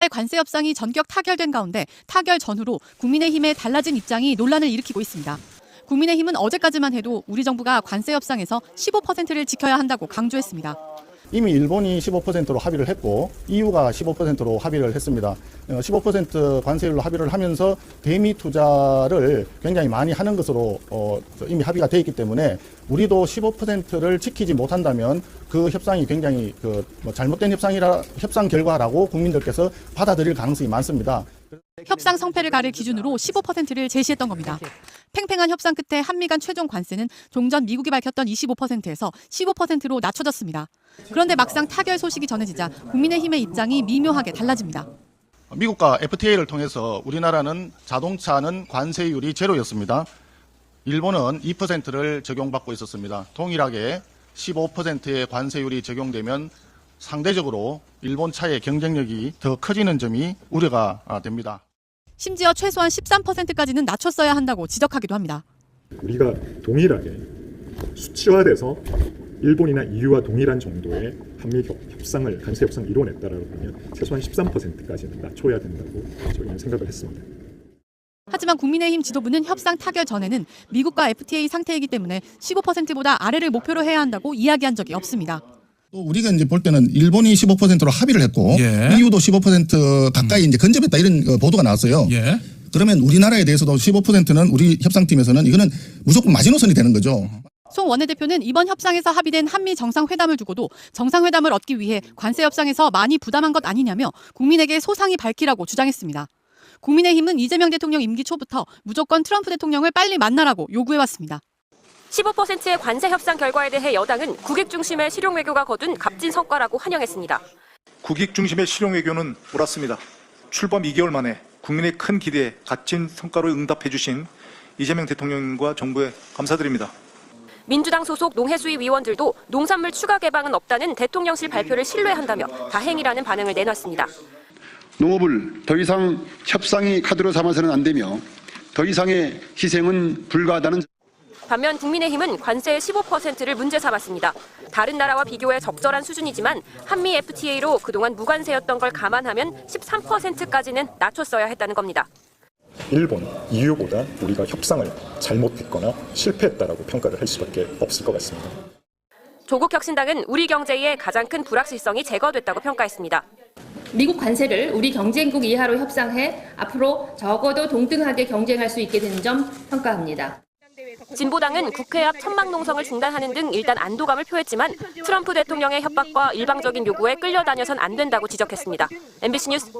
관세 협상이 전격 타결된 가운데 타결 전후로 국민의힘의 달라진 입장이 논란을 일으키고 있습니다. 국민의힘은 어제까지만 해도 우리 정부가 관세 협상에서 15%를 지켜야 한다고 강조했습니다. 이미 일본이 15%로 합의를 했고 EU가 15%로 합의를 했습니다. 15% 관세율로 합의를 하면서 대미 투자를 굉장히 많이 하는 것으로 이미 합의가 되어 있기 때문에 우리도 15%를 지키지 못한다면 그 협상이 굉장히 잘못된 협상 결과라고 국민들께서 받아들일 가능성이 많습니다. 협상 성패를 가릴 기준으로 15%를 제시했던 겁니다. 팽팽한 협상 끝에 한미 간 최종 관세는 종전 미국이 밝혔던 25%에서 15%로 낮춰졌습니다. 그런데 막상 타결 소식이 전해지자 국민의힘의 입장이 미묘하게 달라집니다. 미국과 FTA를 통해서 우리나라는 자동차는 관세율이 제로였습니다. 일본은 2%를 적용받고 있었습니다. 동일하게 15%의 관세율이 적용되면 상대적으로 일본 차의 경쟁력이 더 커지는 점이 우려가 됩니다. 심지어 최소한 13%까지는 낮췄어야 한다고 지적하기도 합니다. 우리가 동일하게 수치화돼서 일본이나 EU와 동일한 정도의 한미 협상을 관세 협상을 이뤄냈다라고 하면 최소한 13%까지는 낮춰야 된다고 저희는 생각을 했습니다. 하지만 국민의힘 지도부는 협상 타결 전에는 미국과 FTA 상태이기 때문에 15%보다 아래를 목표로 해야 한다고 이야기한 적이 없습니다. 또 우리가 이제 볼 때는 일본이 15%로 합의를 했고 EU도 15% 가까이 이제 근접했다 이런 보도가 나왔어요. 그러면 우리나라에 대해서도 15%는 우리 협상팀에서는 이거는 무조건 마지노선이 되는 거죠. 송 원내대표는 이번 협상에서 합의된 한미 정상회담을 두고도 정상회담을 얻기 위해 관세 협상에서 많이 부담한 것 아니냐며 국민에게 소상히 밝히라고 주장했습니다. 국민의힘은 이재명 대통령 임기 초부터 무조건 트럼프 대통령을 빨리 만나라고 요구해왔습니다. 15%의 관세 협상 결과에 대해 여당은 국익 중심의 실용 외교가 거둔 값진 성과라고 환영했습니다. 국익 중심의 실용 외교는 옳았습니다. 출범 2개월 만에 국민의 큰 기대에 값진 성과로 응답해 주신 이재명 대통령과 정부에 감사드립니다. 민주당 소속 농해수위 위원들도 농산물 추가 개방은 없다는 대통령실 발표를 신뢰한다며 다행이라는 반응을 내놨습니다. 농업을 더 이상 협상의 카드로 삼아서는 안 되며 더 이상의 희생은 불가하다는. 반면 국민의힘은 관세의 15%를 문제 삼았습니다. 다른 나라와 비교해 적절한 수준이지만 한미 FTA로 그동안 무관세였던 걸 감안하면 13%까지는 낮췄어야 했다는 겁니다. 일본, EU보다 우리가 협상을 잘못했거나 실패했다라고 평가를 할 수밖에 없을 것 같습니다. 조국 혁신당은 우리 경제의 가장 큰 불확실성이 제거됐다고 평가했습니다. 미국 관세를 우리 경쟁국 이하로 협상해 앞으로 적어도 동등하게 경쟁할 수 있게 되는 점 평가합니다. 진보당은 국회 앞 천막농성을 중단하는 등 일단 안도감을 표했지만 트럼프 대통령의 협박과 일방적인 요구에 끌려다녀선 안 된다고 지적했습니다. MBC 뉴스